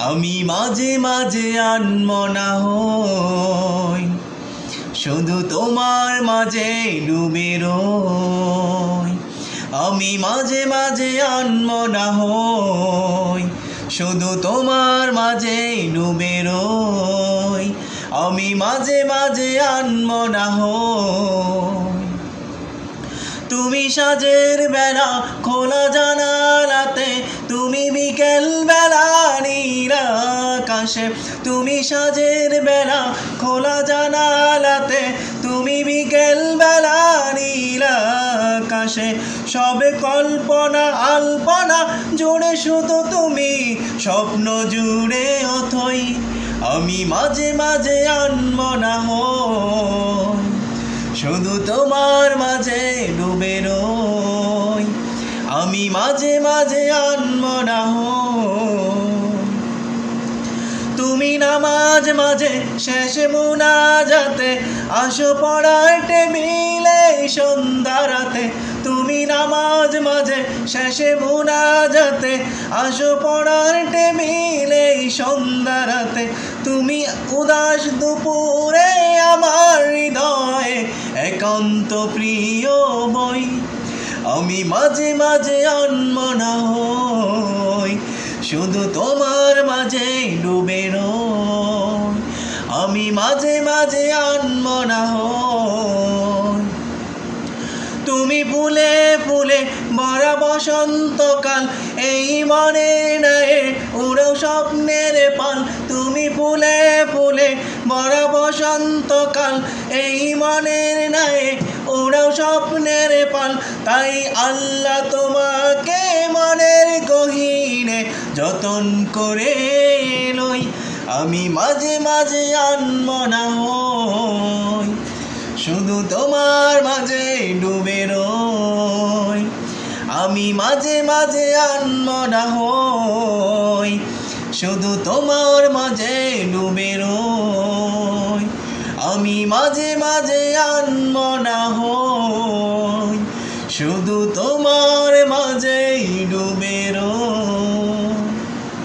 আমি মাঝে মাঝে আনমনা হই, শুধু তোমার মাঝে ডুবে রই। আমি মাঝে মাঝে আনমনা হই, শুধু তোমার মাঝে ডুবে রই। আমি মাঝে মাঝে আনমনা হই। তুমি সাজের বেলা খোলা জানালাতে, তুমি বিকেল বেলা নীল আকাশে। তুমি সাজের বেলা খোলা জানালাতে, তুমি বিকেল বেলা নীল আকাশে। সবে কল্পনা আলপনা জুড়ে শুধু তুমি, স্বপ্ন জুড়ে অথই। আমি মাঝে মাঝে আনমনা হই, শুধু তোমার মাঝে ডুবে রই। আমি মাঝে মাঝে আনমনা হই। তুমি নামাজ মাঝে শেষে মুনাজাতে, আসো পড়ার টেবিলে সন্ধ্যা রাতে। তুমি নামাজ মাঝে শেষে মুনাজাতে, আসো পড়ার টেবিলে সন্ধ্যা রাতে। তুমি উদাস দুপুরে আমার হৃদয়ে একান্ত প্রিয় বই। আমি মাঝে মাঝে আনমনা হই, শুধু তোমার মাঝে ডুবে রই। আমি মাঝে মাঝে আনমনা হই। তুমি ফুলে ফুলে ভরা বসন্তকাল, এই মনে নাই উড়ো স্বপ্নের পাল। তুমি ফুলে ফুলে ভরা বসন্তকাল, এই মনের নাই উড়ো স্বপ্নের পাল। তাই আল্লাহ তোমাকে মনের গহীনে যতন করে লই। আমি মাঝে মাঝে আনমনা হই, শুধু তোমার মাঝে ডুবে রই। আমি মাঝে মাঝে আনমনা হই, শুধু তোমার মাঝে ডুবে রই। আমি মাঝে মাঝে আনমনা হই, শুধু তোমার মাঝে ডুবে